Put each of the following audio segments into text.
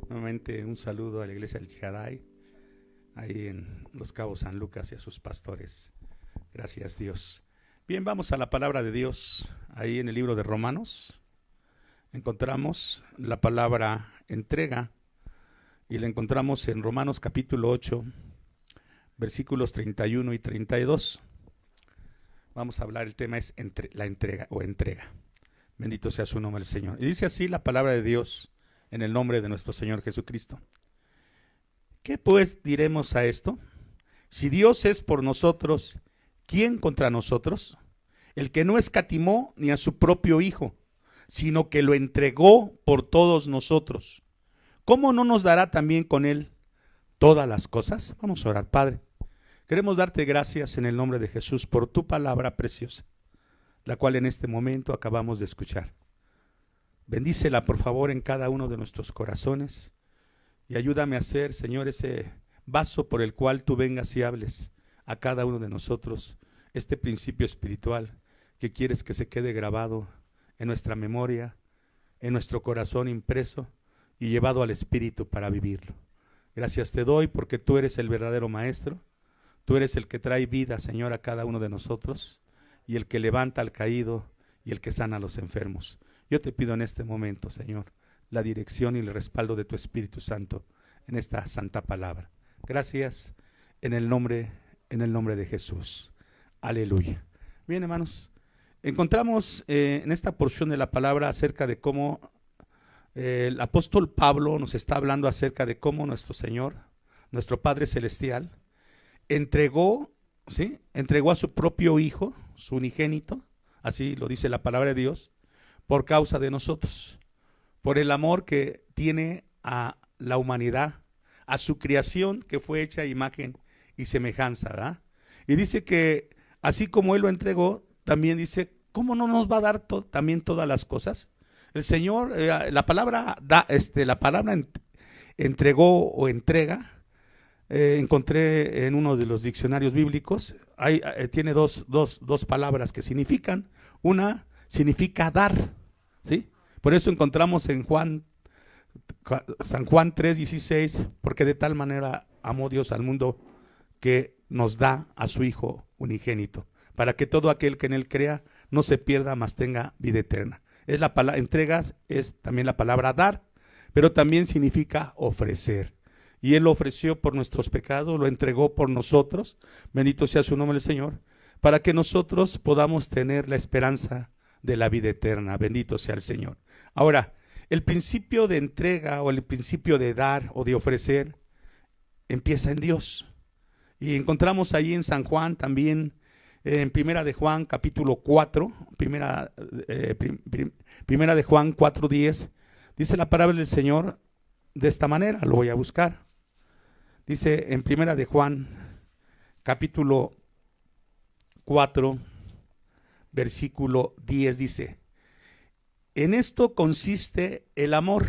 Nuevamente un saludo a la iglesia del Shaddai, ahí en Los Cabos San Lucas, y a sus pastores. Gracias, Dios. Bien, vamos a la palabra de Dios. Ahí en el libro de Romanos encontramos la palabra entrega, y la encontramos en Romanos capítulo 8, versículos 31 y 32. Vamos a hablar, el tema es la entrega o entrega. Bendito sea su nombre el Señor. Y dice así la palabra de Dios en el nombre de nuestro Señor Jesucristo. ¿Qué pues diremos a esto? Si Dios es por nosotros, ¿quién contra nosotros? El que no escatimó ni a su propio Hijo, sino que lo entregó por todos nosotros, ¿cómo no nos dará también con Él todas las cosas? Vamos a orar. Padre, queremos darte gracias en el nombre de Jesús por tu palabra preciosa, la cual en este momento acabamos de escuchar. Bendícela por favor en cada uno de nuestros corazones y ayúdame a ser, Señor, ese vaso por el cual tú vengas y hables a cada uno de nosotros este principio espiritual que quieres que se quede grabado en nuestra memoria, en nuestro corazón impreso y llevado al Espíritu para vivirlo. Gracias te doy porque tú eres el verdadero Maestro, tú eres el que trae vida, Señor, a cada uno de nosotros, y el que levanta al caído y el que sana a los enfermos. Yo te pido en este momento, Señor, la dirección y el respaldo de tu Espíritu Santo en esta santa palabra. Gracias en el nombre de Jesús. Aleluya. Bien, hermanos, encontramos en esta porción de la palabra acerca de cómo el apóstol Pablo nos está hablando acerca de cómo nuestro Señor, nuestro Padre Celestial, entregó a su propio Hijo, su unigénito, así lo dice la palabra de Dios, por causa de nosotros, por el amor que tiene a la humanidad, a su creación que fue hecha a imagen y semejanza, ¿verdad? Y dice que así como Él lo entregó, también dice, ¿cómo no nos va a dar también todas las cosas? El Señor, la palabra entregó o entrega, encontré en uno de los diccionarios bíblicos, tiene dos palabras que significan. Una significa dar, ¿sí? Por eso encontramos en San Juan 3:16, porque de tal manera amó Dios al mundo que nos da a su Hijo unigénito, para que todo aquel que en Él crea no se pierda, mas tenga vida eterna. Es la palabra entregas, es también la palabra dar, pero también significa ofrecer. Y Él lo ofreció por nuestros pecados, lo entregó por nosotros, bendito sea su nombre el Señor, para que nosotros podamos tener la esperanza de la vida eterna, bendito sea el Señor. Ahora, el principio de entrega o el principio de dar o de ofrecer empieza en Dios. Y encontramos ahí en San Juan también, en Primera de Juan capítulo 4, Primera de Juan 4:10, dice la palabra del Señor de esta manera, lo voy a buscar. Dice en Primera de Juan capítulo 4, versículo 10, dice, en esto consiste el amor,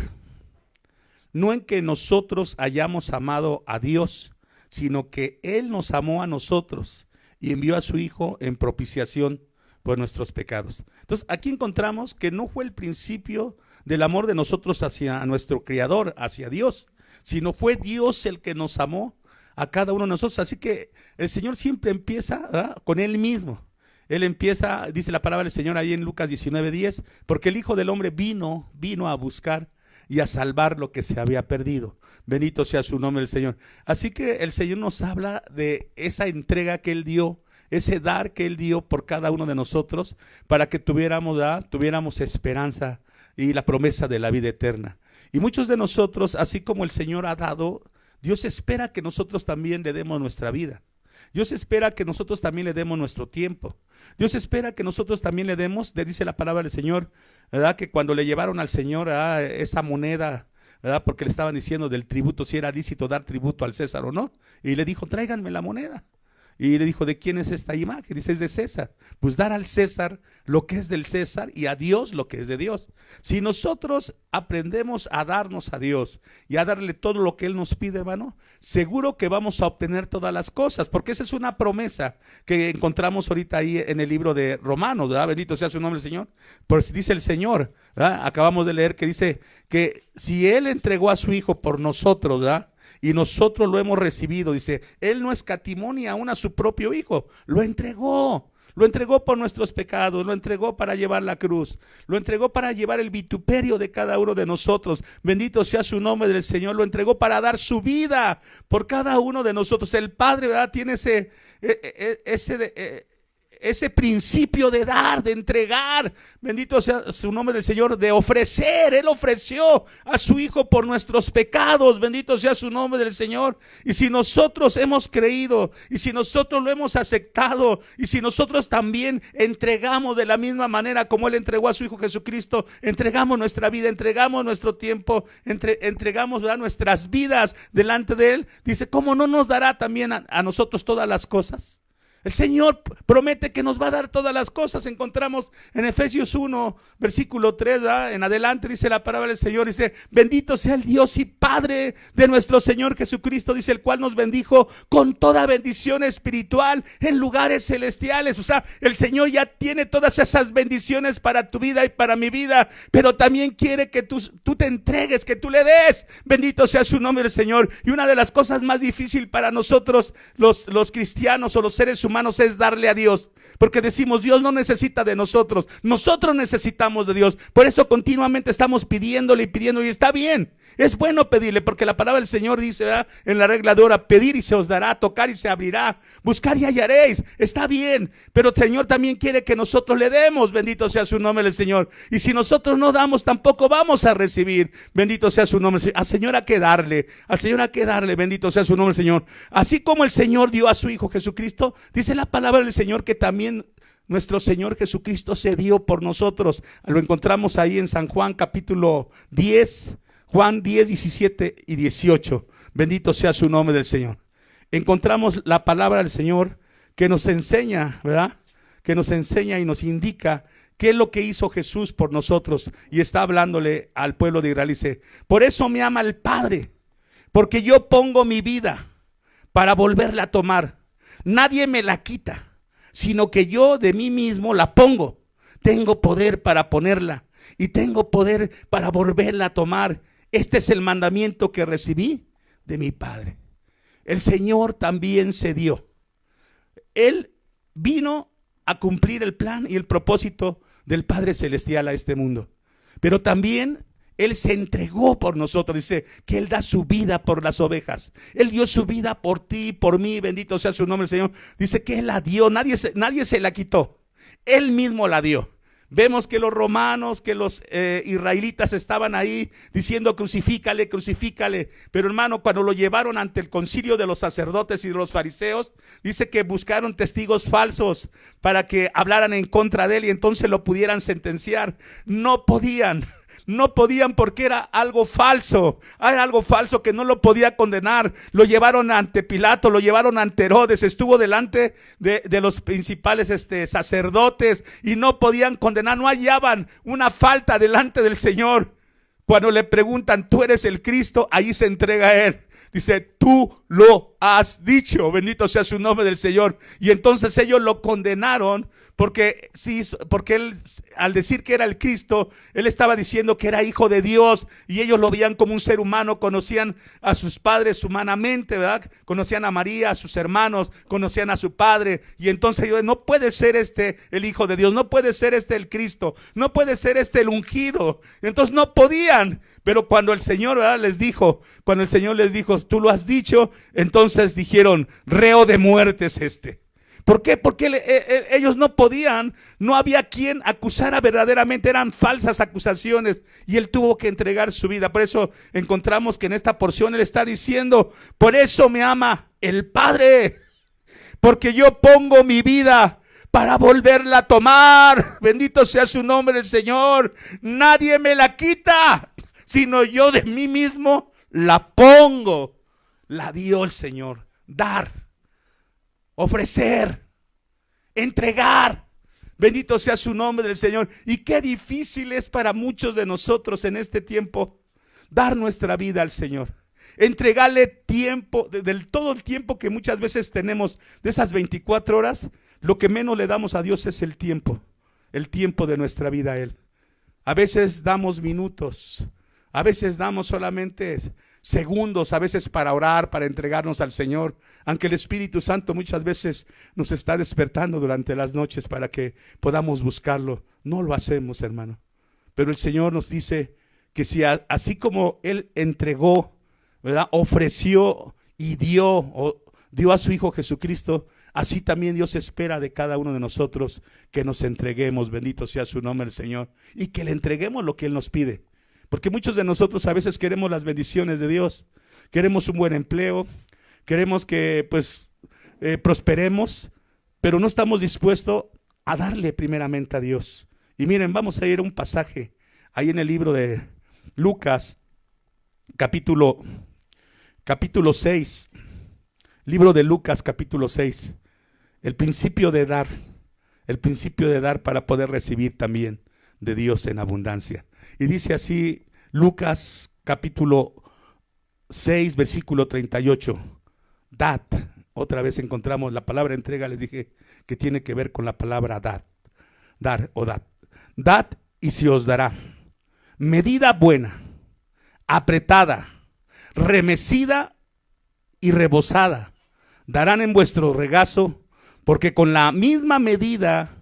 no en que nosotros hayamos amado a Dios, sino que Él nos amó a nosotros y envió a su Hijo en propiciación por nuestros pecados. Entonces aquí encontramos que no fue el principio del amor de nosotros hacia nuestro Creador, hacia Dios, sino fue Dios el que nos amó a cada uno de nosotros. Así que el Señor siempre empieza, ¿verdad?, con Él mismo. Él empieza, dice la palabra del Señor ahí en Lucas 19:10, porque el Hijo del Hombre vino a buscar y a salvar lo que se había perdido. Bendito sea su nombre el Señor. Así que el Señor nos habla de esa entrega que Él dio, ese dar que Él dio por cada uno de nosotros, para que tuviéramos esperanza y la promesa de la vida eterna. Y muchos de nosotros, así como el Señor ha dado, Dios espera que nosotros también le demos nuestra vida. Dios espera que nosotros también le demos nuestro tiempo. Dios espera que nosotros también le demos, le dice la palabra del Señor, ¿verdad?, que cuando le llevaron al Señor, ¿verdad?, esa moneda, ¿verdad?, porque le estaban diciendo del tributo, si era lícito dar tributo al César o no, y le dijo, tráiganme la moneda. Y le dijo, ¿de quién es esta imagen? Dice, es de César. Pues dar al César lo que es del César y a Dios lo que es de Dios. Si nosotros aprendemos a darnos a Dios y a darle todo lo que Él nos pide, hermano, seguro que vamos a obtener todas las cosas, porque esa es una promesa que encontramos ahorita ahí en el libro de Romanos, ¿verdad? Bendito sea su nombre, Señor. Pues dice el Señor, ¿verdad? Acabamos de leer que dice que si Él entregó a su Hijo por nosotros, ¿verdad?, y nosotros lo hemos recibido, dice, Él no escatimó ni aún a su propio Hijo, lo entregó por nuestros pecados, lo entregó para llevar la cruz, lo entregó para llevar el vituperio de cada uno de nosotros, bendito sea su nombre del Señor, lo entregó para dar su vida por cada uno de nosotros. El Padre, ¿verdad?, tiene ese principio de dar, de entregar, bendito sea su nombre del Señor, de ofrecer. Él ofreció a su Hijo por nuestros pecados, bendito sea su nombre del Señor. Y si nosotros hemos creído, y si nosotros lo hemos aceptado, y si nosotros también entregamos de la misma manera como Él entregó a su Hijo Jesucristo, entregamos nuestra vida, entregamos nuestro tiempo, entregamos, ¿verdad?, nuestras vidas delante de Él, dice, ¿cómo no nos dará también a nosotros todas las cosas? El Señor promete que nos va a dar todas las cosas. Encontramos en Efesios 1, versículo 3, ¿verdad?, en adelante dice la palabra del Señor, dice, bendito sea el Dios y Padre de nuestro Señor Jesucristo, dice, el cual nos bendijo con toda bendición espiritual en lugares celestiales. O sea, el Señor ya tiene todas esas bendiciones para tu vida y para mi vida, pero también quiere que tú te entregues, que tú le des. Bendito sea su nombre del Señor. Y una de las cosas más difíciles para nosotros los cristianos o los seres humanos es darle a Dios, porque decimos, Dios no necesita de nosotros, nosotros necesitamos de Dios. Por eso continuamente estamos pidiéndole y pidiéndole, y está bien, es bueno pedirle, porque la palabra del Señor dice, ¿verdad?, en la regla de oro, pedir y se os dará, tocar y se abrirá, buscar y hallaréis. Está bien, pero el Señor también quiere que nosotros le demos, bendito sea su nombre del Señor. Y si nosotros no damos, tampoco vamos a recibir, bendito sea su nombre. Al Señor hay que darle, bendito sea su nombre del Señor. Así como el Señor dio a su Hijo Jesucristo, dice la palabra del Señor que también nuestro Señor Jesucristo se dio por nosotros. Lo encontramos ahí en San Juan capítulo 10, Juan 10, 17 y 18. Bendito sea su nombre del Señor. Encontramos la palabra del Señor que nos enseña, ¿verdad?, que nos enseña y nos indica qué es lo que hizo Jesús por nosotros. Y está hablándole al pueblo de Israel, dice, por eso me ama el Padre, porque yo pongo mi vida para volverla a tomar. Nadie me la quita, sino que yo de mí mismo la pongo. Tengo poder para ponerla y tengo poder para volverla a tomar. Este es el mandamiento que recibí de mi Padre. El Señor también se dio. Él vino a cumplir el plan y el propósito del Padre Celestial a este mundo. Pero también Él se entregó por nosotros. Dice que Él da su vida por las ovejas. Él dio su vida por ti y por mí. Bendito sea su nombre, Señor. Dice que Él la dio. Nadie se la quitó. Él mismo la dio. Vemos que los romanos, que los israelitas estaban ahí diciendo crucifícale, crucifícale. Pero hermano, cuando lo llevaron ante el concilio de los sacerdotes y de los fariseos, dice que buscaron testigos falsos para que hablaran en contra de él y entonces lo pudieran sentenciar. No podían porque era algo falso que no lo podía condenar. Lo llevaron ante Pilato, lo llevaron ante Herodes, estuvo delante de los principales sacerdotes y no podían condenar, no hallaban una falta delante del Señor. Cuando le preguntan, ¿tú eres el Cristo? Ahí se entrega a Él. Dice, tú lo has dicho, bendito sea su nombre del Señor. Y entonces ellos lo condenaron porque él, al decir que era el Cristo, él estaba diciendo que era hijo de Dios y ellos lo veían como un ser humano. Conocían a sus padres humanamente, ¿verdad? Conocían a María, a sus hermanos, conocían a su padre. Y entonces ellos, no puede ser el hijo de Dios, no puede ser el Cristo, no puede ser el ungido. Entonces no podían. Pero cuando el Señor, ¿verdad?, les dijo, tú lo has dicho, entonces dijeron, reo de muerte es este. ¿Por qué? Porque ellos no podían, no había quien acusara verdaderamente, eran falsas acusaciones y él tuvo que entregar su vida. Por eso encontramos que en esta porción él está diciendo, por eso me ama el Padre, porque yo pongo mi vida para volverla a tomar. Bendito sea su nombre del Señor. Nadie me la quita, sino yo de mí mismo la pongo. La dio el Señor. Dar ofrecer, entregar. Bendito sea su nombre del Señor. Y qué difícil es para muchos de nosotros en este tiempo dar nuestra vida al Señor. Entregarle tiempo, del todo el tiempo que muchas veces tenemos, de esas 24 horas, lo que menos le damos a Dios es el tiempo de nuestra vida a Él. A veces damos minutos, a veces damos solamente segundos, a veces para orar, para entregarnos al Señor, aunque el Espíritu Santo muchas veces nos está despertando durante las noches para que podamos buscarlo. No lo hacemos, hermano. Pero el Señor nos dice que si así como Él entregó, ¿verdad?, ofreció y dio a su Hijo Jesucristo, así también Dios espera de cada uno de nosotros que nos entreguemos, bendito sea su nombre el Señor, y que le entreguemos lo que Él nos pide. Porque muchos de nosotros a veces queremos las bendiciones de Dios, queremos un buen empleo, queremos que prosperemos, pero no estamos dispuestos a darle primeramente a Dios. Y miren, vamos a ir a un pasaje ahí en el libro de Lucas, capítulo 6, libro de Lucas capítulo 6, el principio de dar para poder recibir también de Dios en abundancia. Y dice así Lucas capítulo 6 versículo 38, dad. Otra vez encontramos la palabra entrega, les dije que tiene que ver con la palabra dar o dad. Dad y se os dará. Medida buena, apretada, remecida y rebosada, darán en vuestro regazo, porque con la misma medida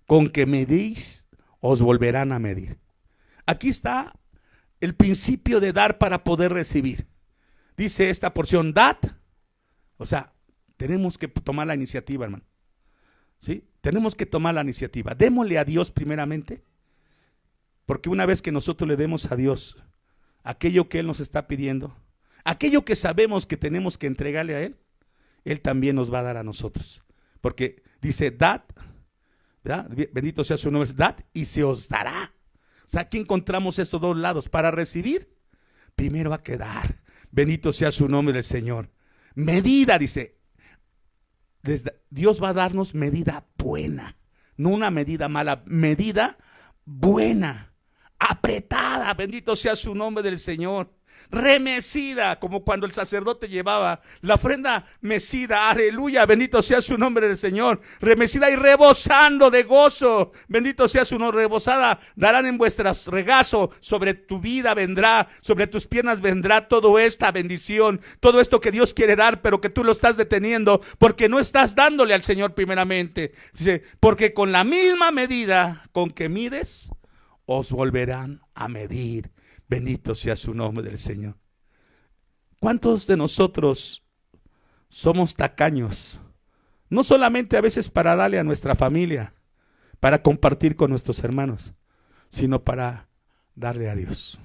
con que medís, os volverán a medir. Aquí está el principio de dar para poder recibir. Dice esta porción, dad, o sea, tenemos que tomar la iniciativa, hermano. ¿Sí? Tenemos que tomar la iniciativa. Démosle a Dios primeramente, porque una vez que nosotros le demos a Dios aquello que Él nos está pidiendo, aquello que sabemos que tenemos que entregarle a Él, Él también nos va a dar a nosotros. Porque dice, dad, ¿verdad? Bendito sea su nombre, dad y se os dará. O sea, aquí encontramos estos dos lados. Para recibir, primero hay que dar. Bendito sea su nombre del Señor. Medida, dice, Dios va a darnos medida buena, no una medida mala, medida buena, apretada, bendito sea su nombre del Señor. Remecida, como cuando el sacerdote llevaba la ofrenda mecida, aleluya, bendito sea su nombre del Señor, remecida y rebosando de gozo, bendito sea su nombre, rebosada, darán en vuestras regazo, sobre tu vida vendrá, sobre tus piernas vendrá toda esta bendición, todo esto que Dios quiere dar, pero que tú lo estás deteniendo, porque no estás dándole al Señor primeramente. Dice, porque con la misma medida con que mides, os volverán a medir. Bendito sea su nombre del Señor. ¿Cuántos de nosotros somos tacaños? No solamente a veces para darle a nuestra familia, para compartir con nuestros hermanos, sino para darle a Dios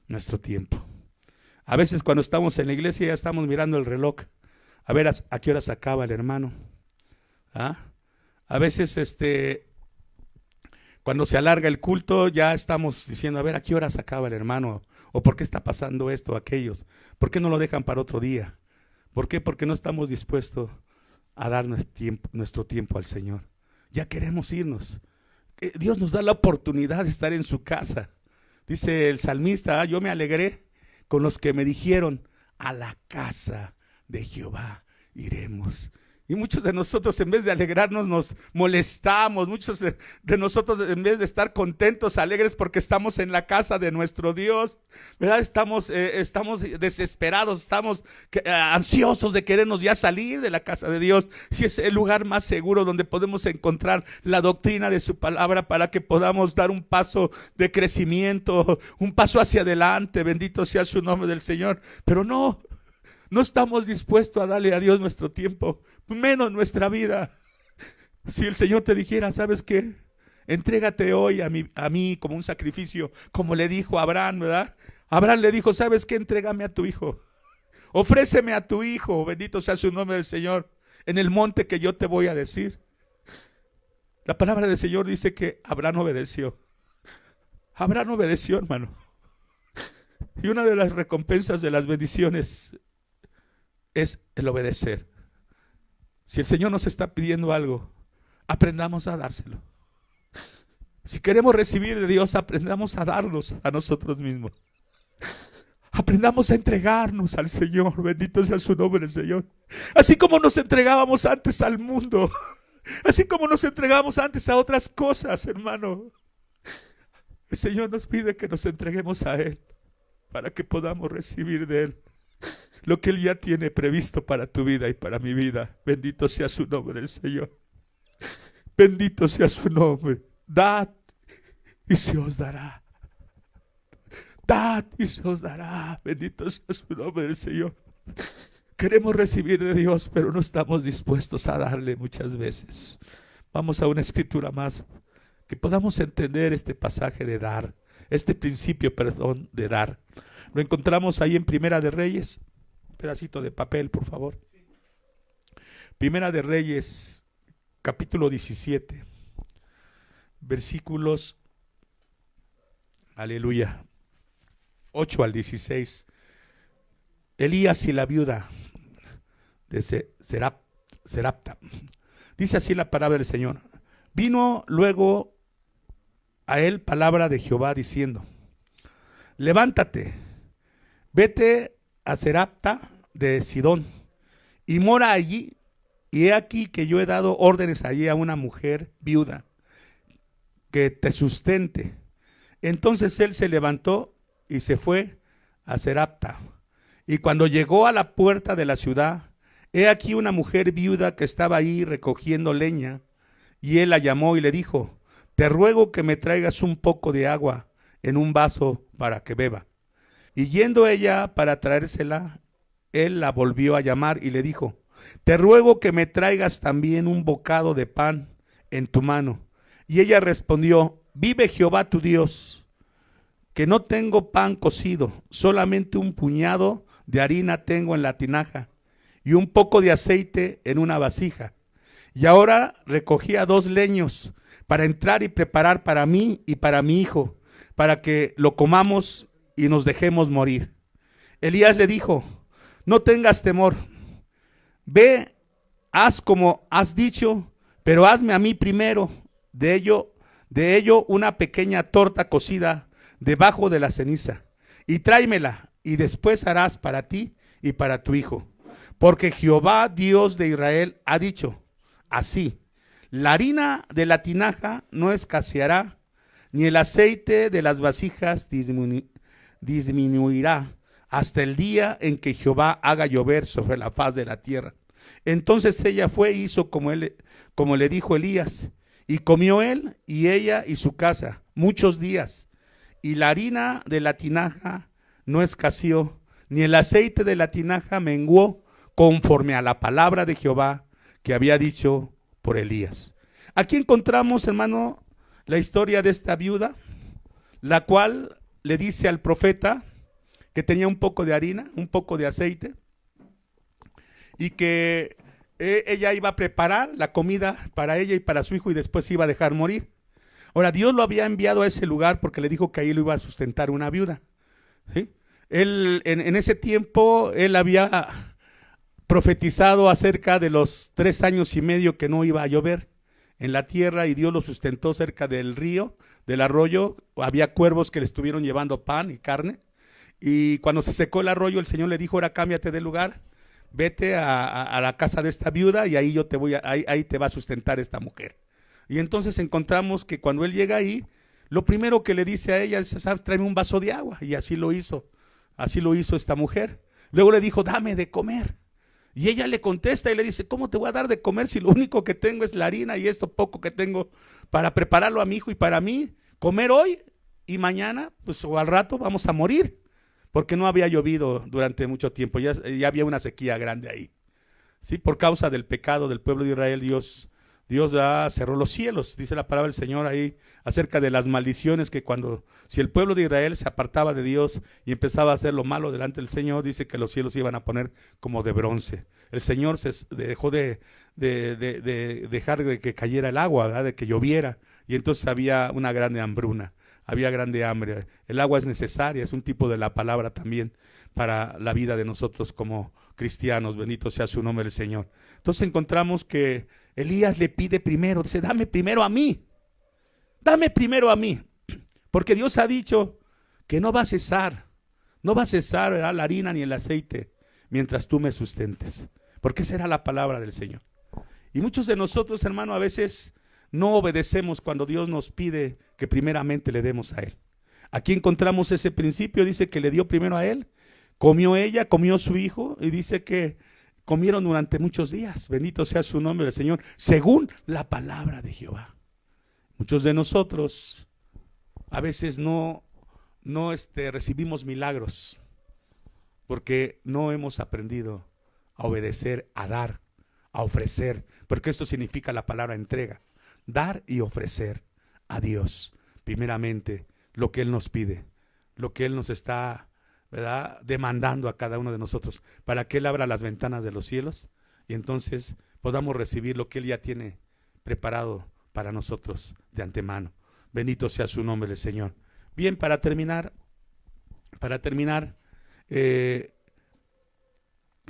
nuestro tiempo. A veces cuando estamos en la iglesia ya estamos mirando el reloj, a ver a qué hora se acaba el hermano. ¿Ah? A veces cuando se alarga el culto ya estamos diciendo, a ver, ¿a qué hora se acaba el hermano? ¿O por qué está pasando esto o aquellos? ¿Por qué no lo dejan para otro día? ¿Por qué? Porque no estamos dispuestos a dar nuestro tiempo al Señor. Ya queremos irnos. Dios nos da la oportunidad de estar en su casa. Dice el salmista, yo me alegré con los que me dijeron, a la casa de Jehová iremos. Y muchos de nosotros en vez de alegrarnos nos molestamos, muchos de nosotros en vez de estar contentos, alegres porque estamos en la casa de nuestro Dios, ¿verdad? Estamos desesperados, estamos ansiosos de querernos ya salir de la casa de Dios, si es el lugar más seguro donde podemos encontrar la doctrina de su palabra para que podamos dar un paso de crecimiento, un paso hacia adelante, bendito sea su nombre del Señor, pero no estamos dispuestos a darle a Dios nuestro tiempo, menos nuestra vida. Si el Señor te dijera, ¿sabes qué? Entrégate hoy a mí como un sacrificio, como le dijo a Abraham, ¿verdad? Abraham le dijo, ¿sabes qué? Entrégame a tu hijo. Ofréceme a tu hijo, bendito sea su nombre del Señor, en el monte que yo te voy a decir. La palabra del Señor dice que Abraham obedeció. Abraham obedeció, hermano. Y una de las recompensas de las bendiciones es el obedecer. Si el Señor nos está pidiendo algo, aprendamos a dárselo. Si queremos recibir de Dios, aprendamos a darnos a nosotros mismos. Aprendamos a entregarnos al Señor. Bendito sea su nombre, Señor. Así como nos entregábamos antes al mundo, así como nos entregábamos antes a otras cosas, hermano, el Señor nos pide que nos entreguemos a Él para que podamos recibir de Él lo que Él ya tiene previsto para tu vida y para mi vida. Bendito sea su nombre del Señor. Bendito sea su nombre. Dad y se os dará. Dad y se os dará. Bendito sea su nombre del Señor. Queremos recibir de Dios, pero no estamos dispuestos a darle muchas veces. Vamos a una escritura más, que podamos entender este pasaje de dar, este principio, perdón, de dar. Lo encontramos ahí en Primera de Reyes. Un pedacito de papel, por favor. Primera de Reyes, capítulo 17, versículos, aleluya, 8 al 16. Elías y la viuda de Serapta. Dice así la palabra del Señor. Vino luego a él palabra de Jehová diciendo: levántate, vete a Serapta de Sidón y mora allí, y he aquí que yo he dado órdenes allí a una mujer viuda que te sustente. Entonces él se levantó y se fue a Serapta. Y cuando llegó a la puerta de la ciudad, he aquí una mujer viuda que estaba ahí recogiendo leña, y él la llamó y le dijo: te ruego que me traigas un poco de agua en un vaso para que beba. Y yendo ella para traérsela, él la volvió a llamar y le dijo: te ruego que me traigas también un bocado de pan en tu mano. Y ella respondió: vive Jehová tu Dios, que no tengo pan cocido, solamente un puñado de harina tengo en la tinaja y un poco de aceite en una vasija. Y ahora recogía 2 leños para entrar y preparar para mí y para mi hijo, para que lo comamos y nos dejemos morir. Elías le dijo: no tengas temor, ve, haz como has dicho, pero hazme a mí primero de ello una pequeña torta cocida debajo de la ceniza, y tráemela, y después harás para ti y para tu hijo. Porque Jehová Dios de Israel ha dicho así: la harina de la tinaja no escaseará, ni el aceite de las vasijas disminuirá, hasta el día en que Jehová haga llover sobre la faz de la tierra. Entonces ella fue e hizo como le dijo Elías, y comió él y ella y su casa muchos días. Y la harina de la tinaja no escaseó, ni el aceite de la tinaja menguó, conforme a la palabra de Jehová que había dicho por Elías. Aquí encontramos, hermano, la historia de esta viuda, la cual le dice al profeta que tenía un poco de harina, un poco de aceite, y que ella iba a preparar la comida para ella y para su hijo, y después se iba a dejar morir. Ahora, Dios lo había enviado a ese lugar porque le dijo que ahí lo iba a sustentar una viuda, ¿sí? Él, en ese tiempo, él había profetizado acerca de los 3 años y medio que no iba a llover en la tierra, y Dios lo sustentó cerca del río, del arroyo. Había cuervos que le estuvieron llevando pan y carne, y cuando se secó el arroyo, el Señor le dijo: ahora cámbiate de lugar, vete a la casa de esta viuda, y ahí yo te voy ahí te va a sustentar esta mujer. Y entonces encontramos que cuando él llega ahí, lo primero que le dice a ella es: ¿sabes? Tráeme un vaso de agua. Y así lo hizo esta mujer. Luego le dijo: dame de comer. Y ella le contesta y le dice: ¿cómo te voy a dar de comer si lo único que tengo es la harina y esto poco que tengo para prepararlo a mi hijo y para mí? Comer hoy y mañana, pues, o al rato vamos a morir, porque no había llovido durante mucho tiempo, ya había una sequía grande ahí, ¿sí? Por causa del pecado del pueblo de Israel, Dios cerró los cielos. Dice la palabra del Señor ahí acerca de las maldiciones, que si el pueblo de Israel se apartaba de Dios y empezaba a hacer lo malo delante del Señor, dice que los cielos se iban a poner como de bronce. El Señor dejó de dejar de que cayera el agua, ¿verdad? De que lloviera, y entonces había una grande hambruna. había grande hambre. El agua es necesaria, es un tipo de la palabra también para la vida de nosotros como cristianos. Bendito sea su nombre del Señor. Entonces encontramos que Elías le pide primero, dice, dame primero a mí, porque Dios ha dicho que no va a cesar, ¿verdad?, la harina ni el aceite mientras tú me sustentes, porque esa era la palabra del Señor. Y muchos de nosotros, hermano, a veces no obedecemos cuando Dios nos pide que primeramente le demos a Él. Aquí encontramos ese principio, dice que le dio primero a Él, comió ella, comió su hijo, y dice que comieron durante muchos días. Bendito sea su nombre del Señor, según la palabra de Jehová. Muchos de nosotros a veces no recibimos milagros porque no hemos aprendido a obedecer, a dar, a ofrecer, porque esto significa la palabra entrega, dar y ofrecer a Dios primeramente lo que Él nos pide, lo que Él nos está, ¿verdad?, demandando a cada uno de nosotros, para que Él abra las ventanas de los cielos y entonces podamos recibir lo que Él ya tiene preparado para nosotros de antemano. Bendito sea su nombre del Señor. Bien, para terminar,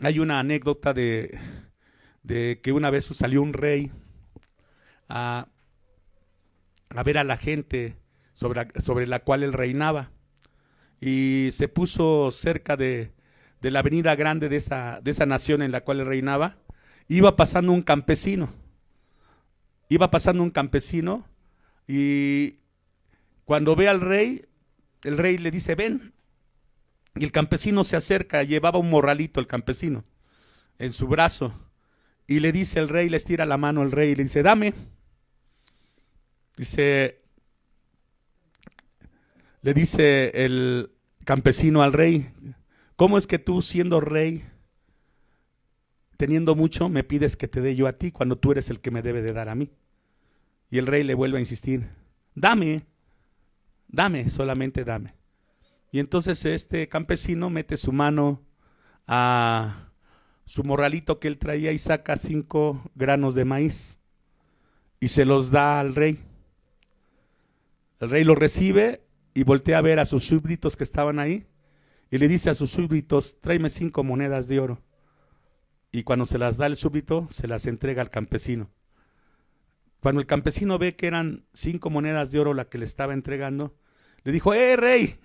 hay una anécdota de que una vez salió un rey a ver a la gente sobre la cual él reinaba, y se puso cerca de la avenida grande de esa nación en la cual él reinaba. Iba pasando un campesino, y cuando ve al rey, el rey le dice, ven, y el campesino se acerca. Llevaba un morralito el campesino en su brazo, y le dice el rey, le estira la mano el rey y le dice, dame. Le dice el campesino al rey, ¿cómo es que tú, siendo rey, teniendo mucho, me pides que te dé yo a ti cuando tú eres el que me debe de dar a mí? Y el rey le vuelve a insistir, dame, solamente dame. Y entonces este campesino mete su mano a su morralito que él traía y saca 5 granos de maíz y se los da al rey. El rey lo recibe y voltea a ver a sus súbditos que estaban ahí y le dice a sus súbditos, tráeme 5 monedas de oro. Y cuando se las da el súbdito, se las entrega al campesino. Cuando el campesino ve que eran 5 monedas de oro la que le estaba entregando, le dijo, rey,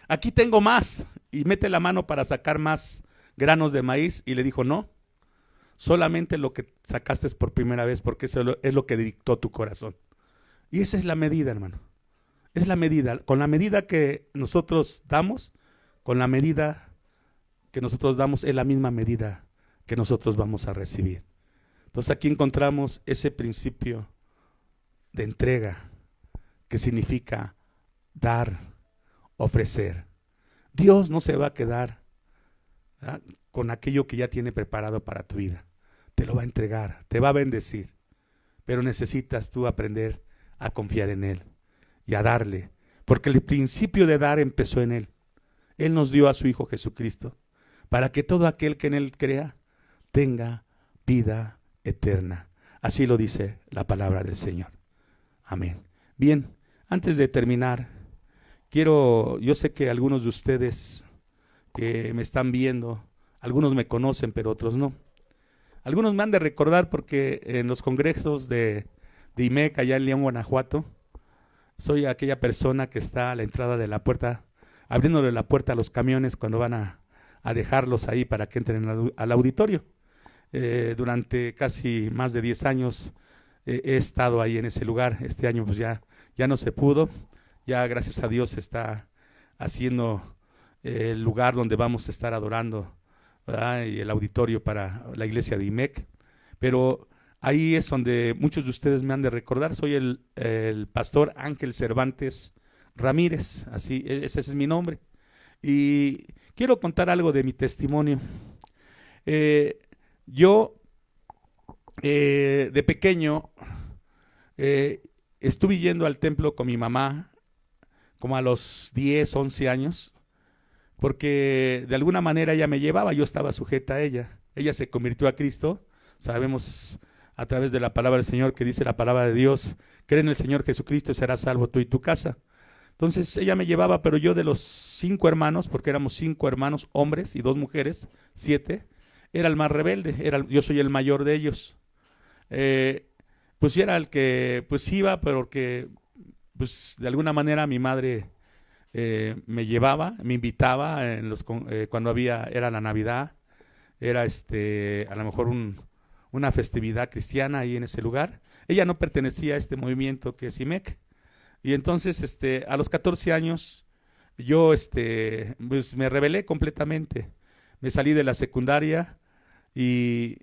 aquí tengo más. Y mete la mano para sacar más granos de maíz y le dijo, no, solamente lo que sacaste es por primera vez, porque eso es lo que dictó tu corazón. Y esa es la medida, hermano. Es la medida. Con la medida que nosotros damos, es la misma medida que nosotros vamos a recibir. Entonces aquí encontramos ese principio de entrega, que significa dar, ofrecer. Dios no se va a quedar, ¿verdad?, con aquello que ya tiene preparado para tu vida. Te lo va a entregar, te va a bendecir, pero necesitas tú aprender a confiar en Él y a darle, porque el principio de dar empezó en Él. Él nos dio a su Hijo Jesucristo para que todo aquel que en Él crea tenga vida eterna. Así lo dice la palabra del Señor. Amén. Bien, antes de terminar, yo sé que algunos de ustedes que me están viendo, algunos me conocen, pero otros no. Algunos me han de recordar porque en los congresos de IMEC, allá en León, Guanajuato, soy aquella persona que está a la entrada de la puerta, abriéndole la puerta a los camiones cuando van a dejarlos ahí para que entren al auditorio. Durante casi más de 10 años he estado ahí en ese lugar. Este año pues ya no se pudo, ya gracias a Dios se está haciendo el lugar donde vamos a estar adorando, ¿verdad?, y el auditorio para la iglesia de IMEC, pero ahí es donde muchos de ustedes me han de recordar. Soy el pastor Ángel Cervantes Ramírez, así, ese es mi nombre, y quiero contar algo de mi testimonio. Yo de pequeño estuve yendo al templo con mi mamá como a los 10, 11 años, porque de alguna manera ella me llevaba, yo estaba sujeta a ella. Ella se convirtió a Cristo, sabemos a través de la palabra del Señor, que dice la palabra de Dios, cree en el Señor Jesucristo y serás salvo tú y tu casa. Entonces ella me llevaba, pero yo de los 5 hermanos, porque éramos 5 hermanos, hombres y 2 mujeres, 7, era el más rebelde, yo soy el mayor de ellos. Pues yo era el que pues iba, pero que pues de alguna manera mi madre me llevaba, me invitaba cuando era la Navidad, era a lo mejor una festividad cristiana ahí en ese lugar. Ella no pertenecía a este movimiento que es IMEC. Y entonces a los 14 años yo pues me rebelé completamente. Me salí de la secundaria y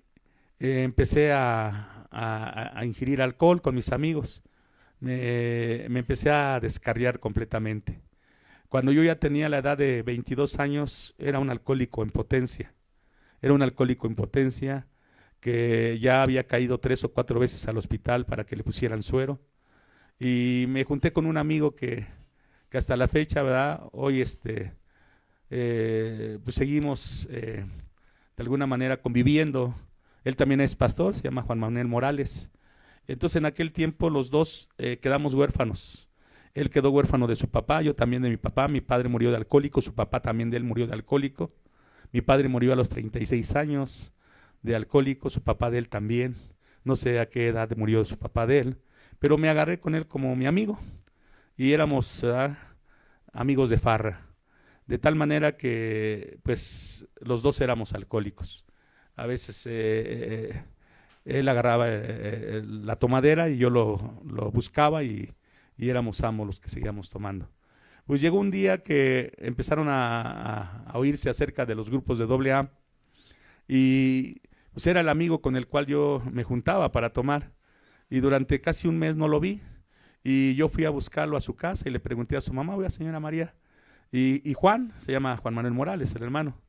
empecé a ingerir alcohol con mis amigos. Me empecé a descarriar completamente. Cuando yo ya tenía la edad de 22 años, era un alcohólico en potencia. Era un alcohólico en potencia que ya había caído 3 o 4 veces al hospital para que le pusieran suero. Y me junté con un amigo que hasta la fecha, ¿verdad? Hoy pues seguimos de alguna manera conviviendo. Él también es pastor, se llama Juan Manuel Morales. Entonces en aquel tiempo los dos quedamos huérfanos. Él quedó huérfano de su papá, yo también de mi papá. Mi padre murió de alcohólico, su papá también de él murió de alcohólico. Mi padre murió a los 36 años de alcohólico, su papá de él también. No sé a qué edad murió su papá de él, pero me agarré con él como mi amigo y éramos amigos de farra. De tal manera que pues los dos éramos alcohólicos. A veces él agarraba la tomadera y yo lo buscaba y éramos ambos los que seguíamos tomando. Pues llegó un día que empezaron a oírse acerca de los grupos de AA y pues era el amigo con el cual yo me juntaba para tomar y durante casi un mes no lo vi y yo fui a buscarlo a su casa y le pregunté a su mamá, oiga señora María, y Juan, se llama Juan Manuel Morales, el hermano,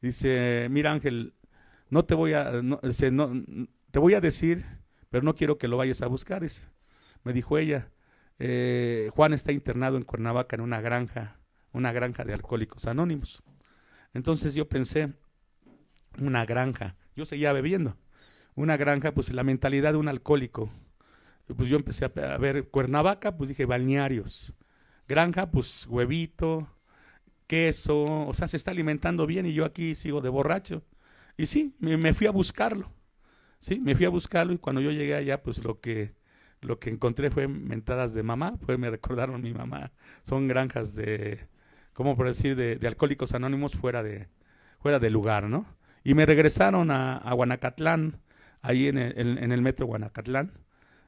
dice, mira Ángel, no te voy a, no, dice, no, te voy a decir, pero no quiero que lo vayas a buscar, dice. Me dijo ella, Juan está internado en Cuernavaca en una granja de alcohólicos anónimos. Entonces yo pensé, una granja, yo seguía bebiendo, una granja, pues la mentalidad de un alcohólico, pues yo empecé a ver Cuernavaca, pues dije balnearios, granja, pues huevito, queso, o sea, se está alimentando bien y yo aquí sigo de borracho. Y sí, me fui a buscarlo, sí, me fui a buscarlo y cuando yo llegué allá, pues lo que encontré fue mentadas de mamá, pues me recordaron mi mamá, son granjas ¿cómo por decir? De alcohólicos anónimos fuera de lugar, ¿no? Y me regresaron a Guanacatlán, ahí en el metro Guanacatlán,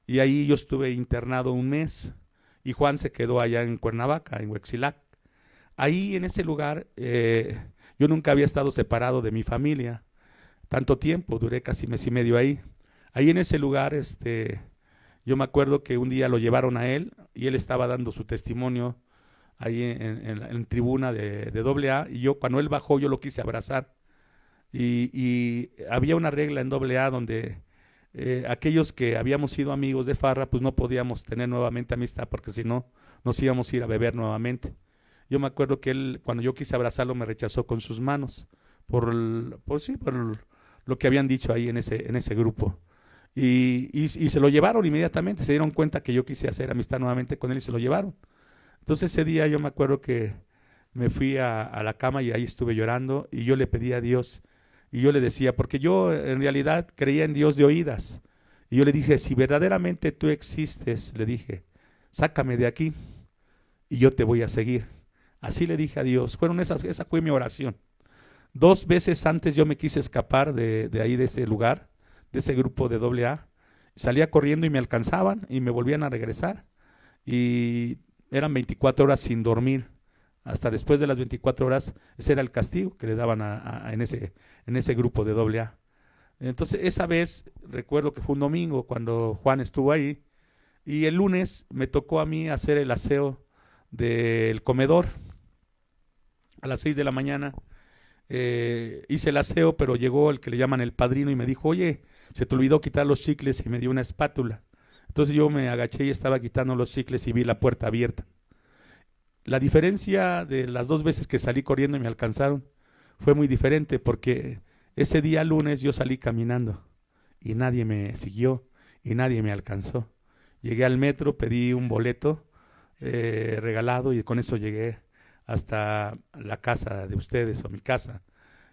y ahí yo estuve internado un mes, y Juan se quedó allá en Cuernavaca, en Huexilac. Ahí en ese lugar, yo nunca había estado separado de mi familia, tanto tiempo, duré casi mes y medio ahí. Ahí en ese lugar, yo me acuerdo que un día lo llevaron a él, y él estaba dando su testimonio ahí en tribuna de AA, y yo cuando él bajó, yo lo quise abrazar. Y había una regla en AA donde aquellos que habíamos sido amigos de farra, pues no podíamos tener nuevamente amistad porque si no, nos íbamos a ir a beber nuevamente. Yo me acuerdo que él, cuando yo quise abrazarlo, me rechazó con sus manos por lo que habían dicho ahí en ese grupo. Y se lo llevaron inmediatamente, se dieron cuenta que yo quise hacer amistad nuevamente con él y se lo llevaron. Entonces ese día yo me acuerdo que me fui a la cama y ahí estuve llorando y yo le pedí a Dios y yo le decía, porque yo en realidad creía en Dios de oídas, y yo le dije, si verdaderamente tú existes, le dije, sácame de aquí y yo te voy a seguir. Así le dije a Dios, esa fue mi oración. 2 veces antes yo me quise escapar de ahí, de ese lugar, de ese grupo de AA, salía corriendo y me alcanzaban y me volvían a regresar y eran 24 horas sin dormir. Hasta después de las 24 horas, ese era el castigo que le daban en ese grupo de AA. Entonces, esa vez, recuerdo que fue un domingo cuando Juan estuvo ahí, y el lunes me tocó a mí hacer el aseo del comedor a las 6 de la mañana. Hice el aseo, pero llegó el que le llaman el padrino y me dijo, oye, se te olvidó quitar los chicles y me dio una espátula. Entonces yo me agaché y estaba quitando los chicles y vi la puerta abierta. La diferencia de las 2 veces que salí corriendo y me alcanzaron fue muy diferente porque ese día lunes yo salí caminando y nadie me siguió y nadie me alcanzó. Llegué al metro, pedí un boleto regalado, y con eso llegué hasta la casa de ustedes o mi casa.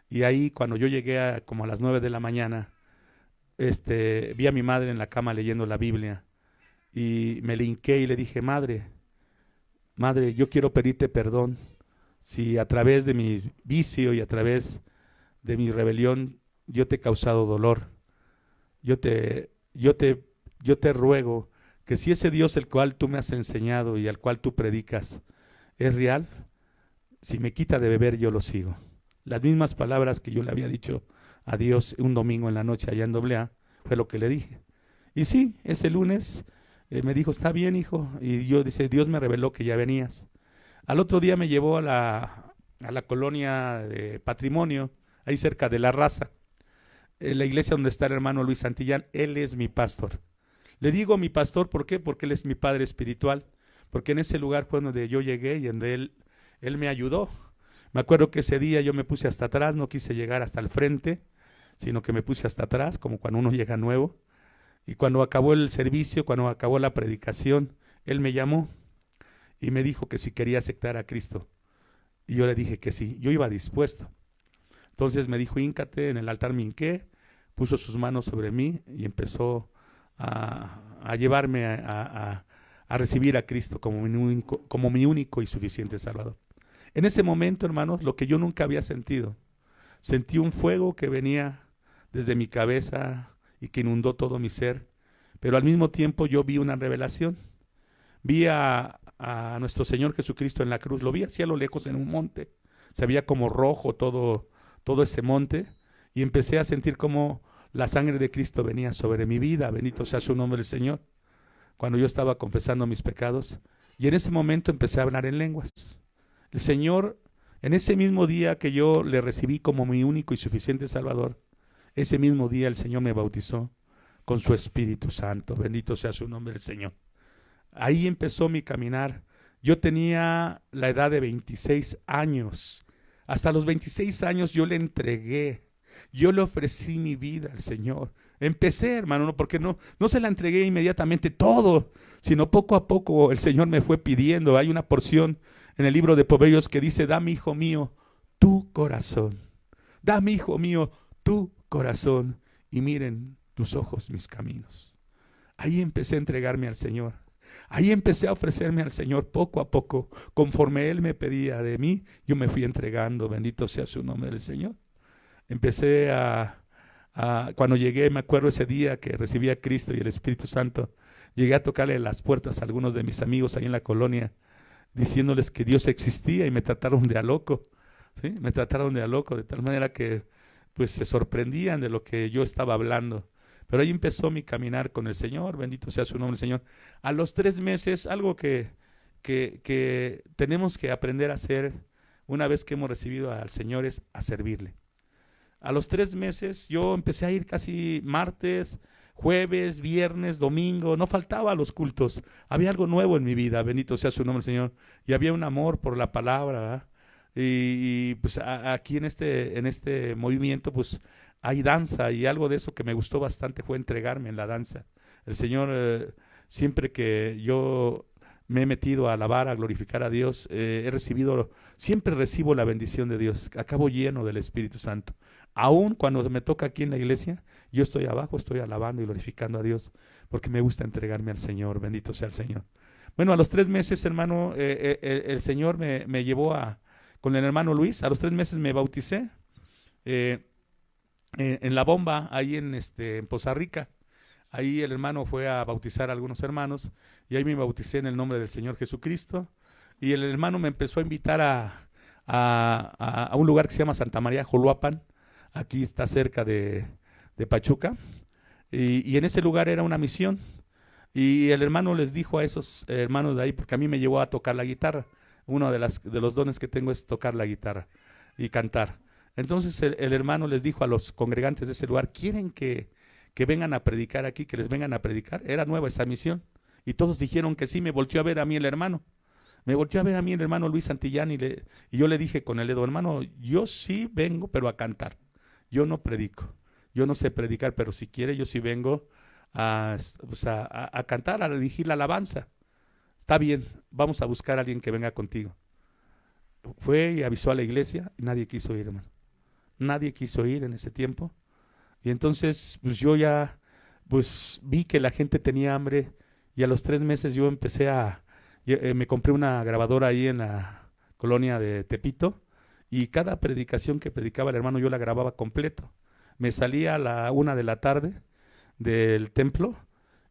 Y ahí cuando yo llegué como a las 9 de la mañana, vi a mi madre en la cama leyendo la Biblia y me le hinqué y le dije, madre, madre, yo quiero pedirte perdón si a través de mi vicio y a través de mi rebelión yo te he causado dolor. Yo te, yo te, yo te ruego que si ese Dios el cual tú me has enseñado y al cual tú predicas es real, si me quita de beber yo lo sigo. Las mismas palabras que yo le había dicho a Dios un domingo en la noche allá en AA, fue lo que le dije. Y sí, ese lunes me dijo, está bien, hijo. Y yo dice, Dios me reveló que ya venías. Al otro día me llevó a la colonia de Patrimonio, ahí cerca de La Raza, la iglesia donde está el hermano Luis Santillán. Él es mi pastor. Le digo mi pastor, ¿por qué? Porque él es mi padre espiritual. Porque en ese lugar fue donde yo llegué y donde él me ayudó. Me acuerdo que ese día yo me puse hasta atrás, no quise llegar hasta el frente, sino que me puse hasta atrás, como cuando uno llega nuevo. Y cuando acabó el servicio, cuando acabó la predicación, él me llamó y me dijo que si quería aceptar a Cristo. Y yo le dije que sí, yo iba dispuesto. Entonces me dijo, híncate, en el altar me hinqué, puso sus manos sobre mí y empezó a llevarme a recibir a Cristo como mi único y suficiente Salvador. En ese momento, hermanos, lo que yo nunca había sentido, sentí un fuego que venía desde mi cabeza y que inundó todo mi ser, pero al mismo tiempo yo vi una revelación. Vi a nuestro Señor Jesucristo en la cruz, lo vi hacia lo lejos en un monte, se veía como rojo todo ese monte, y empecé a sentir como la sangre de Cristo venía sobre mi vida, bendito sea su nombre del Señor, cuando yo estaba confesando mis pecados, y en ese momento empecé a hablar en lenguas. El Señor, en ese mismo día que yo le recibí como mi único y suficiente Salvador, ese mismo día el Señor me bautizó con su Espíritu Santo, bendito sea su nombre del Señor. Ahí empezó mi caminar. Yo tenía la edad de 26 años. Hasta los 26 años yo le entregué, yo le ofrecí mi vida al Señor. Empecé, hermano, no, porque no se la entregué inmediatamente todo, sino poco a poco el Señor me fue pidiendo. Hay una porción en el libro de Proverbios que dice, dame, hijo mío, tu corazón. Dame, hijo mío, tu corazón. Y miren tus ojos mis caminos. Ahí empecé a entregarme al Señor. Ahí empecé a ofrecerme al Señor poco a poco, conforme Él me pedía de mí, yo me fui entregando, bendito sea su nombre del Señor. Empecé cuando llegué, me acuerdo ese día que recibí a Cristo y el Espíritu Santo, llegué a tocarle las puertas a algunos de mis amigos ahí en la colonia, diciéndoles que Dios existía, y me trataron de a loco, ¿sí? Me trataron de a loco, de tal manera que pues se sorprendían de lo que yo estaba hablando. Pero ahí empezó mi caminar con el Señor, bendito sea su nombre, Señor. A los 3 meses, algo que tenemos que aprender a hacer una vez que hemos recibido al Señor es a servirle. A los 3 meses yo empecé a ir casi martes, jueves, viernes, domingo, no faltaba a los cultos. Había algo nuevo en mi vida, bendito sea su nombre, Señor. Y había un amor por la palabra, ¿verdad? Y pues aquí en este movimiento pues hay danza, y algo de eso que me gustó bastante fue entregarme en la danza. El Señor, siempre que yo me he metido a alabar, a glorificar a Dios, siempre recibo la bendición de Dios, acabo lleno del Espíritu Santo. Aún cuando me toca aquí en la iglesia, yo estoy abajo, estoy alabando y glorificando a Dios, porque me gusta entregarme al Señor, bendito sea el Señor. Bueno, a los 3 meses, hermano, el Señor me llevó con el hermano Luis. A los 3 meses me bauticé en La Bomba, ahí en Poza Rica. Ahí el hermano fue a bautizar a algunos hermanos, y ahí me bauticé en el nombre del Señor Jesucristo. Y el hermano me empezó a invitar a un lugar que se llama Santa María Joloapan. Aquí está cerca de Pachuca. Y en ese lugar era una misión. Y el hermano les dijo a esos hermanos de ahí, porque a mí me llevó a tocar la guitarra. Uno de los dones que tengo es tocar la guitarra y cantar. Entonces el hermano les dijo a los congregantes de ese lugar, ¿quieren que vengan a predicar aquí, que les vengan a predicar? Era nueva esa misión. Y todos dijeron que sí. Me volteó a ver a mí el hermano. Me volteó a ver a mí el hermano Luis Santillán, y yo le dije con el dedo, hermano, yo sí vengo, pero a cantar. Yo no predico. Yo no sé predicar, pero si quiere yo sí vengo a cantar, a dirigir la alabanza. está bien, vamos a buscar a alguien que venga contigo. Fue y avisó a la iglesia y nadie quiso ir, hermano. Nadie quiso ir en ese tiempo. Y entonces, pues yo ya, pues vi que la gente tenía hambre y a los 3 meses yo empecé me compré una grabadora ahí en la colonia de Tepito y cada predicación que predicaba el hermano yo la grababa completo. Me salía a la 1 de la tarde del templo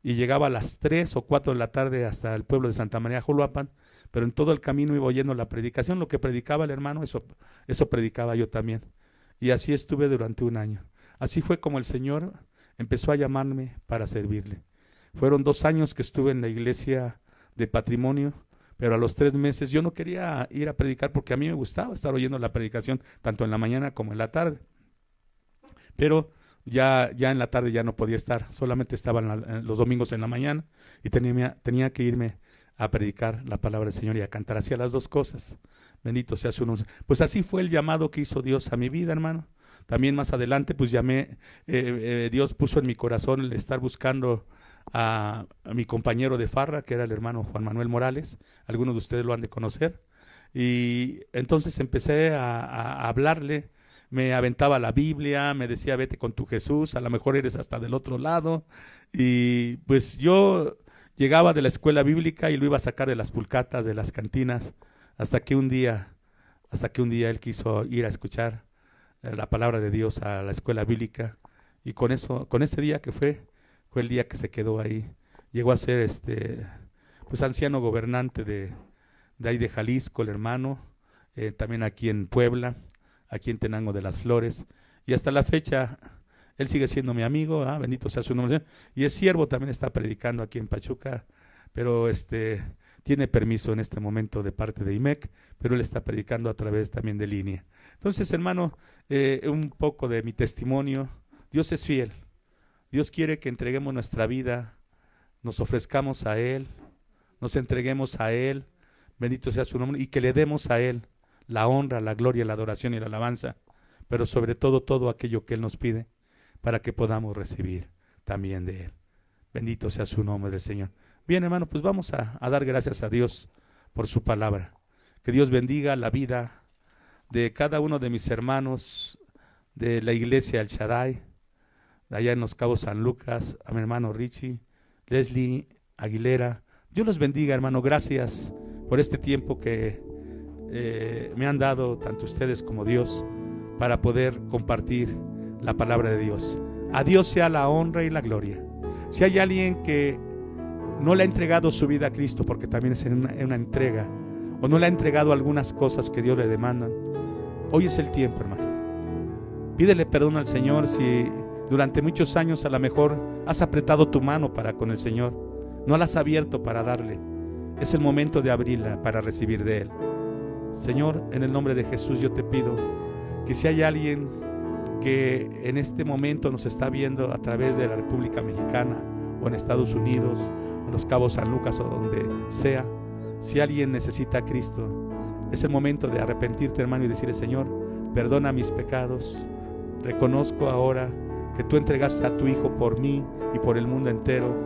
y llegaba a las 3 o 4 de la tarde hasta el pueblo de Santa María Juluapan, pero en todo el camino iba oyendo la predicación, lo que predicaba el hermano, eso predicaba yo también. Y así estuve durante 1 año. Así fue como el Señor empezó a llamarme para servirle. Fueron 2 años que estuve en la iglesia de Patrimonio, pero a los 3 meses yo no quería ir a predicar porque a mí me gustaba estar oyendo la predicación tanto en la mañana como en la tarde. Pero ya en la tarde ya no podía estar, solamente estaba los domingos en la mañana y tenía que irme a predicar la palabra del Señor y a cantar. Hacía las 2 cosas. Bendito sea su nombre. Pues así fue el llamado que hizo Dios a mi vida, hermano. También más adelante, pues Dios puso en mi corazón el estar buscando a mi compañero de farra, que era el hermano Juan Manuel Morales. Algunos de ustedes lo han de conocer. Y entonces empecé a hablarle. Me aventaba la Biblia, me decía, vete con tu Jesús, a lo mejor eres hasta del otro lado. Y pues yo llegaba de la escuela bíblica y lo iba a sacar de las pulcatas, de las cantinas, hasta que un día él quiso ir a escuchar la palabra de Dios a la escuela bíblica. Y con ese día que fue el día que se quedó ahí. Llegó a ser pues anciano gobernante de ahí de Jalisco, el hermano, también aquí en Puebla, aquí en Tenango de las Flores, y hasta la fecha él sigue siendo mi amigo, bendito sea su nombre, y es siervo, también está predicando aquí en Pachuca, pero tiene permiso en este momento de parte de IMEC, pero él está predicando a través también de línea. Entonces, hermano, un poco de mi testimonio. Dios es fiel. Dios quiere que entreguemos nuestra vida, nos ofrezcamos a Él, nos entreguemos a Él, bendito sea su nombre, y que le demos a Él la honra, la gloria, la adoración y la alabanza, pero sobre todo aquello que Él nos pide, para que podamos recibir también de Él. Bendito sea su nombre del Señor. Bien, hermano, pues vamos a dar gracias a Dios por su palabra. Que Dios bendiga la vida de cada uno de mis hermanos de la iglesia El Shaddai, de allá en Los Cabos San Lucas, a mi hermano Richie, Leslie Aguilera. Dios los bendiga, hermano. Gracias por este tiempo que me han dado tanto ustedes como Dios para poder compartir la palabra de Dios. A Dios sea la honra y la gloria. Si hay alguien que no le ha entregado su vida a Cristo, porque también es una entrega, o no le ha entregado algunas cosas que Dios le demanda, hoy es el tiempo, hermano. Pídele perdón al Señor si durante muchos años a lo mejor has apretado tu mano para con el Señor, no la has abierto para darle. Es el momento de abrirla para recibir de Él. Señor, en el nombre de Jesús yo te pido que si hay alguien que en este momento nos está viendo a través de la República Mexicana o en Estados Unidos, en Los Cabos San Lucas o donde sea, si alguien necesita a Cristo, es el momento de arrepentirte, hermano, y decirle: Señor, perdona mis pecados, reconozco ahora que tú entregaste a tu Hijo por mí y por el mundo entero,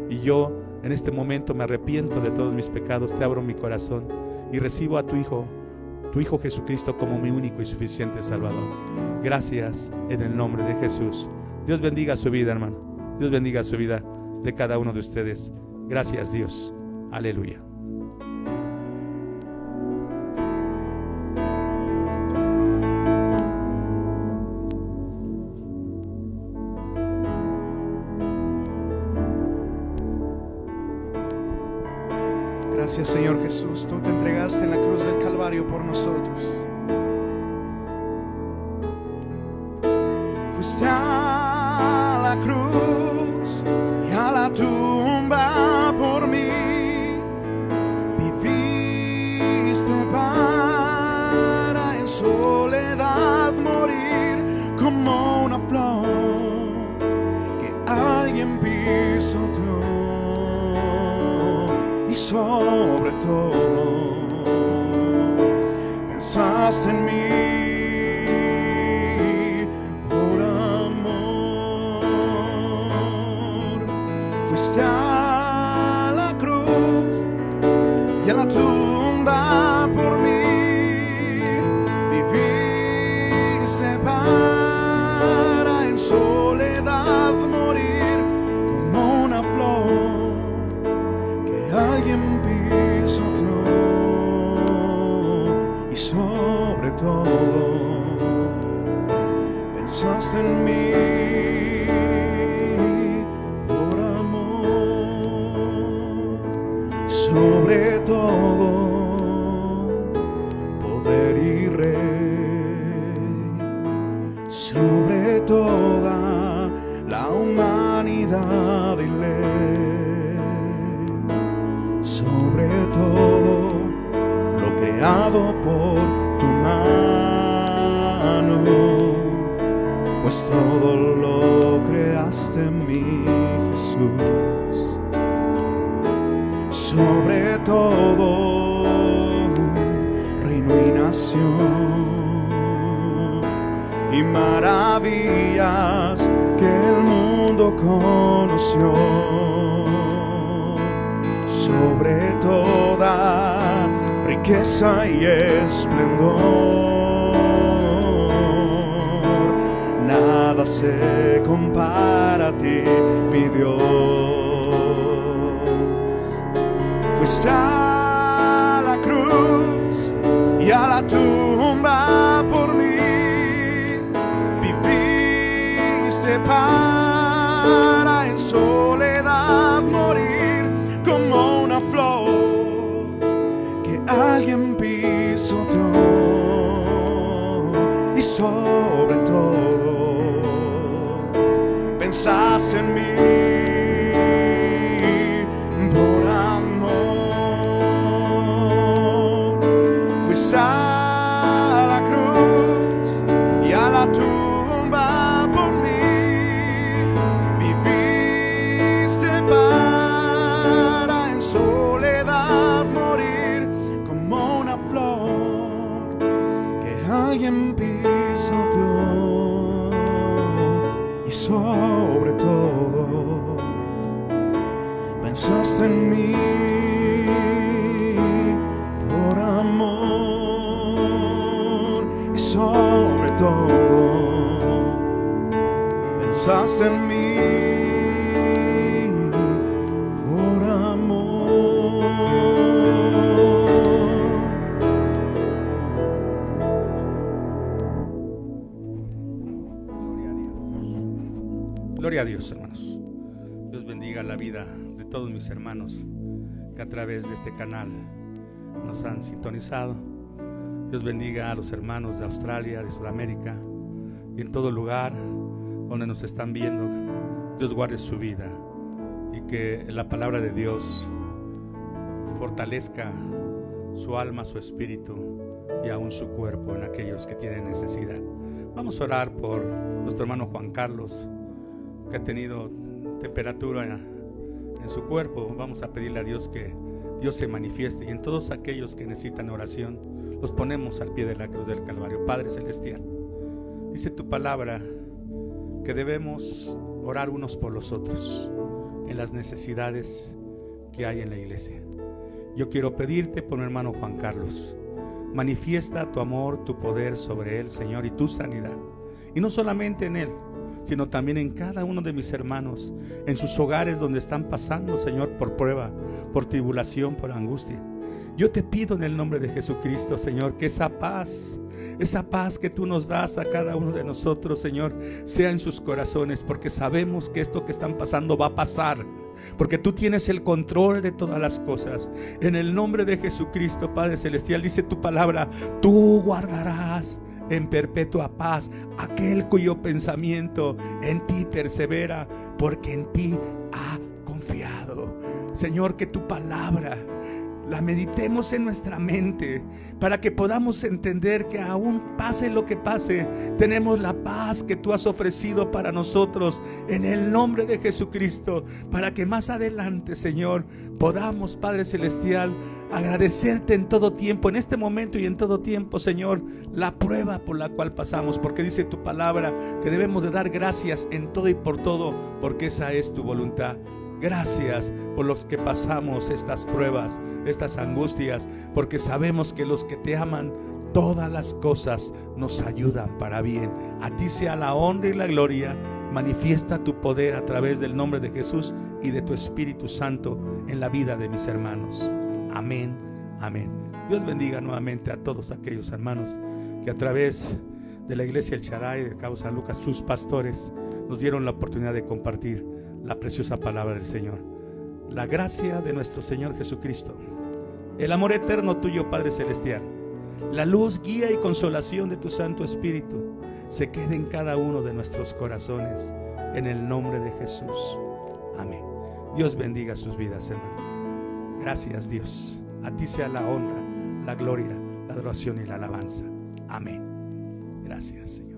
y yo en este momento me arrepiento de todos mis pecados, te abro mi corazón y recibo a tu Hijo Jesucristo como mi único y suficiente Salvador. Gracias en el nombre de Jesús. Dios bendiga su vida, hermano. Dios bendiga su vida de cada uno de ustedes. Gracias, Dios. Aleluya. Gracias, Señor Jesús. Tú te entregaste en la cruz del Calvario por nosotros. Fuiste a la cruz y a la tumba por mí. Viviste para en soledad morir como una flor que alguien pisoteó. Y sobre todo pensaste en mí por amor. Fuiste a pensaste en mí por amor, sobre todo poder y rey, sobre toda la humanidad y ley, sobre todo lo creado por tu mano, pues todo lo creaste en mí, Jesús. Sobre todo reino y nación y maravillas que el mundo conoció, sobre toda riqueza y esplendor, nada se compara a ti, mi Dios. Fuiste a la cruz y a la tumba por mí, viviste para en soledad morir como una flor que alguien pisoteó, y sobre todo pensaste en mí por amor. Fuiste a la cruz y a la tumba por mí, viviste para en soledad morir como una flor que alguien pisoteó, y sobre todo pensaste en mí por amor, y sobre todo pensaste en mí por amor. Gloria a Dios, hermanos. Dios bendiga la vida de todos mis hermanos que a través de este canal nos han sintonizado. Dios bendiga a los hermanos de Australia, de Sudamérica y en todo lugar donde nos están viendo. Dios guarde su vida y que la palabra de Dios fortalezca su alma, su espíritu y aún su cuerpo en aquellos que tienen necesidad. Vamos a orar por nuestro hermano Juan Carlos, que ha tenido temperatura en su cuerpo. Vamos a pedirle a Dios que Dios se manifieste, y en todos aquellos que necesitan oración los ponemos al pie de la cruz del Calvario. Padre celestial, dice tu palabra que debemos orar unos por los otros en las necesidades que hay en la iglesia. Yo quiero pedirte por mi hermano Juan Carlos, manifiesta tu amor, tu poder sobre él, Señor, y tu sanidad, y no solamente en él, sino también en cada uno de mis hermanos, en sus hogares donde están pasando, Señor, por prueba, por tribulación, por angustia. Yo te pido en el nombre de Jesucristo, Señor, que esa paz que tú nos das a cada uno de nosotros, Señor, sea en sus corazones, porque sabemos que esto que están pasando va a pasar, porque tú tienes el control de todas las cosas. En el nombre de Jesucristo, Padre celestial, dice tu palabra, tú guardarás en perpetua paz aquel cuyo pensamiento en ti persevera, porque en ti ha confiado. Señor, que tu palabra la meditemos en nuestra mente, para que podamos entender que aún pase lo que pase, tenemos la paz que tú has ofrecido para nosotros en el nombre de Jesucristo, para que más adelante, Señor, podamos, Padre celestial, agradecerte en todo tiempo, en este momento y en todo tiempo, Señor, la prueba por la cual pasamos, porque dice tu palabra que debemos de dar gracias en todo y por todo, porque esa es tu voluntad. Gracias por los que pasamos estas pruebas, estas angustias, porque sabemos que los que te aman, todas las cosas nos ayudan para bien. A ti sea la honra y la gloria. Manifiesta tu poder a través del nombre de Jesús y de tu Espíritu Santo en la vida de mis hermanos. Amén, amén. Dios bendiga nuevamente a todos aquellos hermanos que a través de la iglesia El Shaddai de Cabo San Lucas, sus pastores, nos dieron la oportunidad de compartir la preciosa palabra del Señor. La gracia de nuestro Señor Jesucristo, el amor eterno tuyo, Padre Celestial, la luz, guía y consolación de tu Santo Espíritu se quede en cada uno de nuestros corazones, en el nombre de Jesús. Amén. Dios bendiga sus vidas, hermano. Gracias, Dios. A ti sea la honra, la gloria, la adoración y la alabanza. Amén. Gracias, Señor.